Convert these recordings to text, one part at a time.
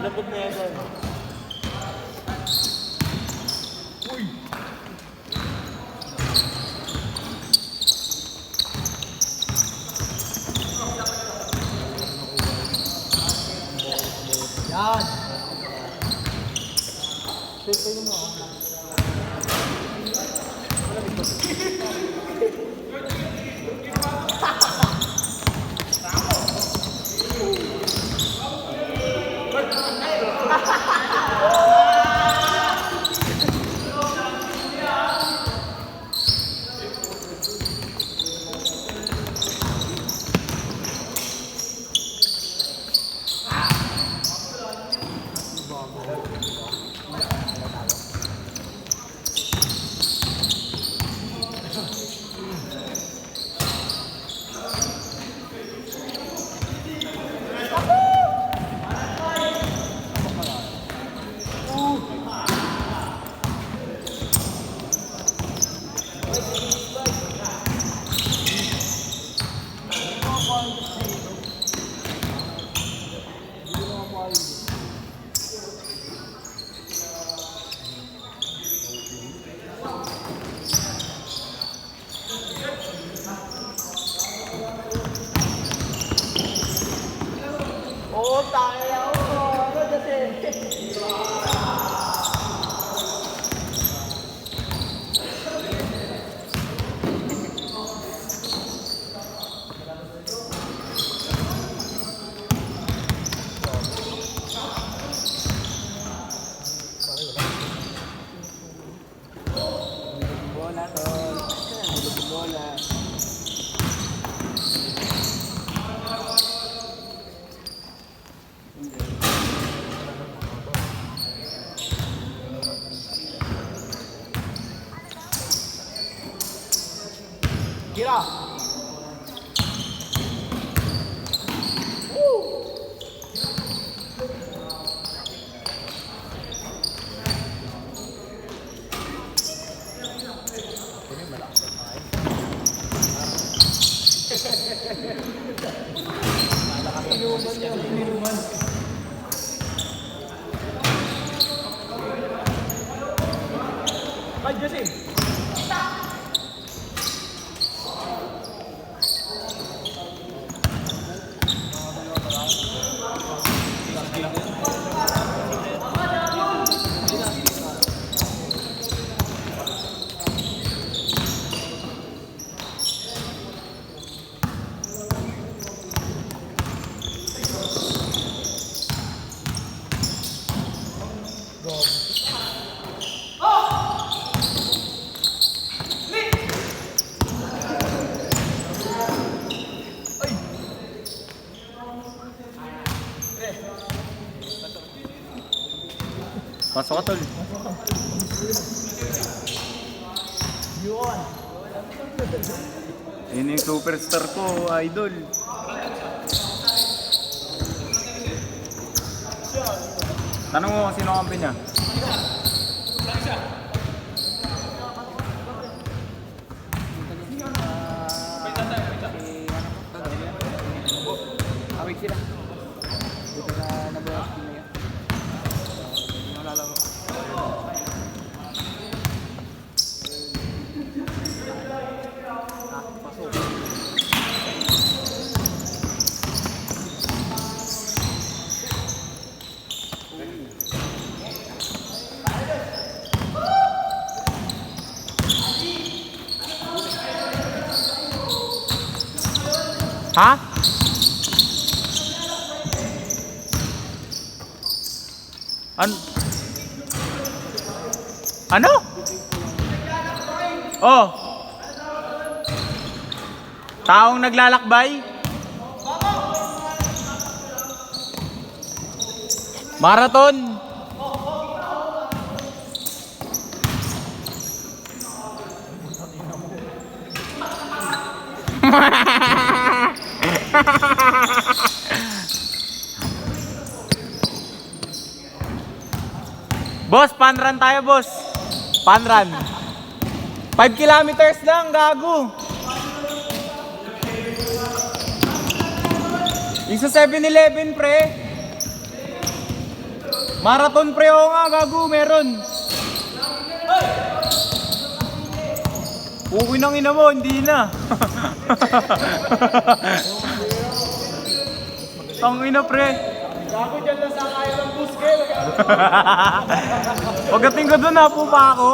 Lambot na yan. Uy! Yan! Shoot kayo mo. Oh, tayo! Ano dati? Bola tol. Bola. Gira. Ay, Jesse. Pasok ka tol. Yun. Yun yung superstar ko, idol. Tanong mo kung sino ang kampi niya. Awig sila. Dito na nabuhat ko na yan. Nalalaro. Pasok. Ha? Ano? Oh. Taong naglalakbay? Marathon? Boss, panrun tayo, boss. Panrun. 5 kilometers lang, gago. Yung sa 7-Eleven, pre. Marathon pre, oo nga, gago, meron. Uwi ng ina mo, hindi na. Tangina pre. Gago dyan lang sa kaya ng buske. Pagdating ko doon, hapo pa ako.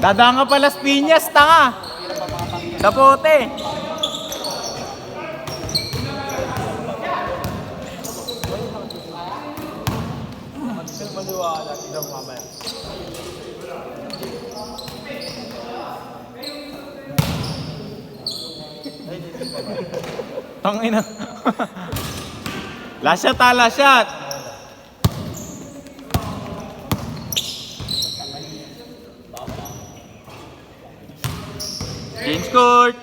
Dadaan ka pala Piñas, tanga. Dapote. Maniwala, tignan mo mamaya. Tangina. Last shot ha, last shot. Change court.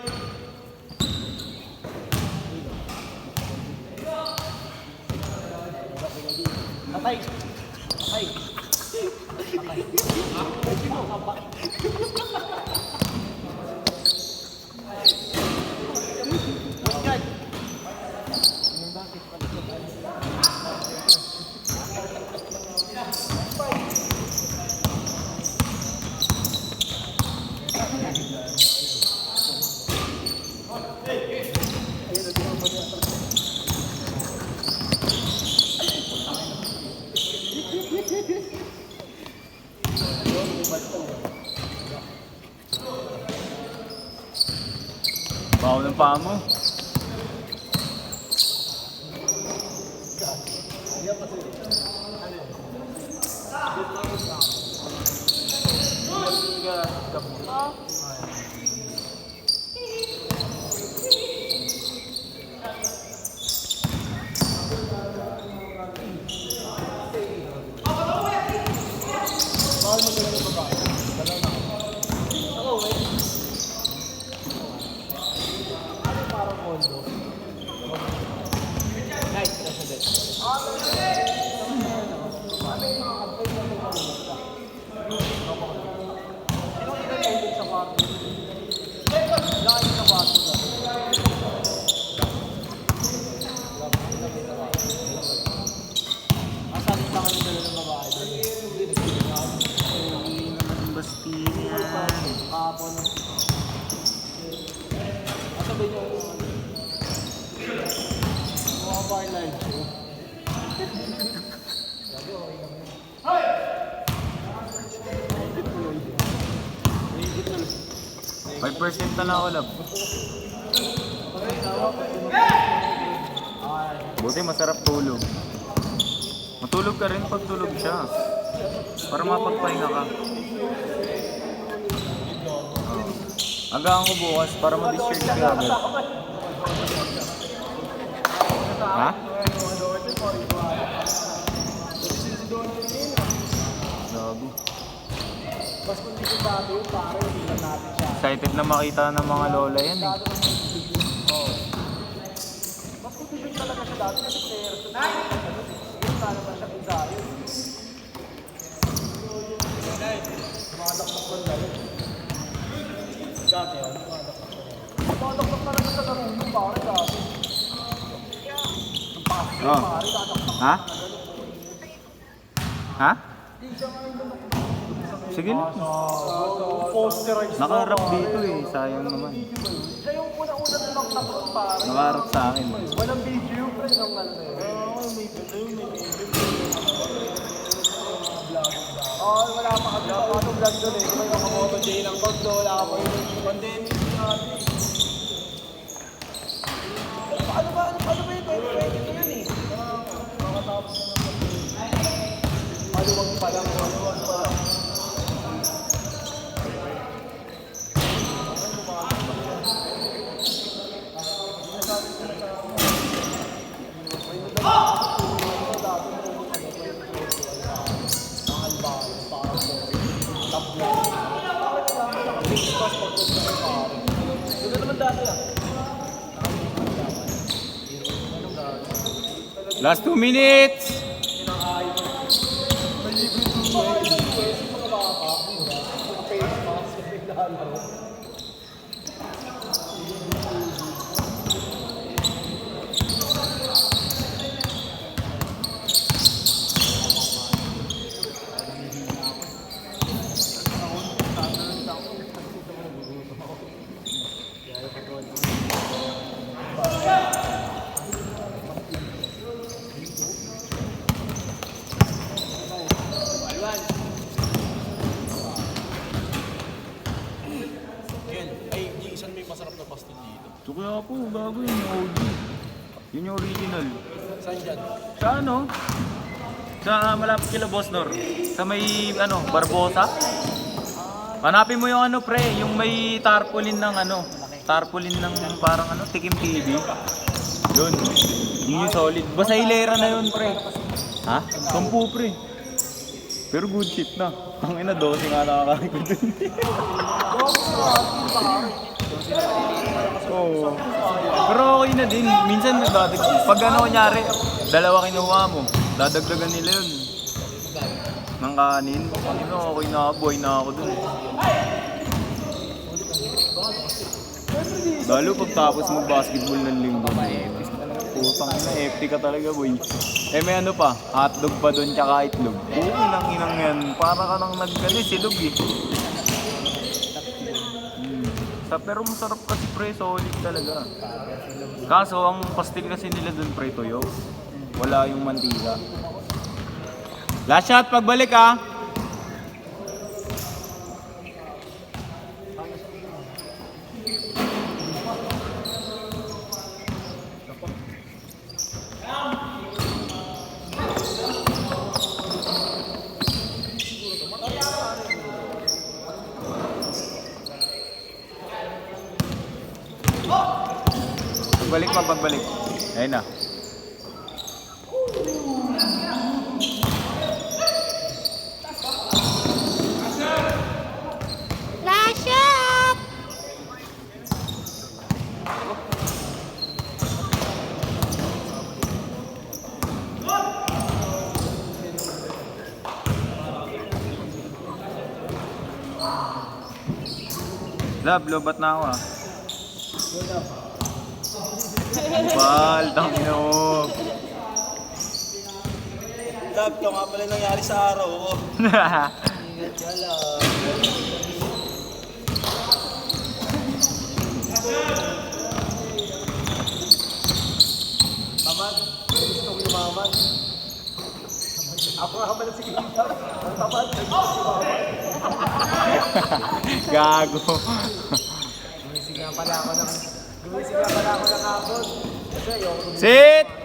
Patay. Patay. Bawo ng paa mo. May percent na ako lab. Buti masarap tulog. Matulog ka rin pag tulog siya. Para mapagpahinga ka. Agahan ko bukas para ma-discharge ka agad. Ha? Gago. Mas kung dito dati yung pare, hindi na natin siya. Excited na makita ng mga lola yan eh. Mas kung talaga siya dati kasi player. Yung sana ba siya ensayo? Madakmak ko na rin. Dati yun, madakmak talaga sa laro yung pare dati. Ang pake yung Oh. pare, dadakmak. Ha? Ha? Hindi siya ngayon lumaki. Sige na. Posterized. Nakaharap dito eh. Sayang naman. Siya yung una-una lumaknak nun pare. Nakaharap sa akin. Walang video, pre, nung ano na yun. May video, wala pa kami sa auto vlog doon eh. May mga moto day ng bag doon, wala pa yung pandemic natin. Ano ba yung 2022 yun eh? Makatapos na naman. Maluwag pa lang, maluwag pa lang. Last 2 minutes! So kaya po, gago yun yung OG. Yun yung original. Saan dyan? Sa ano? Sa malapit kila Boss Nor. Sa may ano, Barbosa. Hanapin mo yung ano pre, yung may tarpaulin ng ano. Tarpaulin ng parang ano, Tikim TV. Yun. Yun yung solid. Basta hilera na yun pre. Ha? 10 pre. Pero good shit na. Ang ina, 12 nga nakakain ko dun. Oo. Pero okay na din. Minsan nagdadagdag. Pag ano kunyari, dalawa kinuha mo, dadagdagan nila yun. Ng kanin. Ano, okay na ako, buhay na ako dun. Lalo pagtapos mag-basketball ng linggo na epic. Putang ina, epic ka talaga boy. Eh may ano pa, hotdog pa dun tsaka itlog. Oo, inang yan. Para ka nang silog eh. Pero masarap kasi pre, solid talaga. Kaso ang pastil kasi nila dun pre, toyo. Wala yung mantika. Last shot, pagbalik ah. Pagbalik. Ayun na. Flash up! Love, lobat na ako ah. Bal, tangina mo. Love, ito nga pala nangyari sa araw ko. Ingat ka lang. Tamad? Gusto ko yumaman. Ako nga pala si Kita. Ang tamad, gusto ko yumaman. Gago. Gumising nga pala ako ng hapon. Kasi ayoko Sit!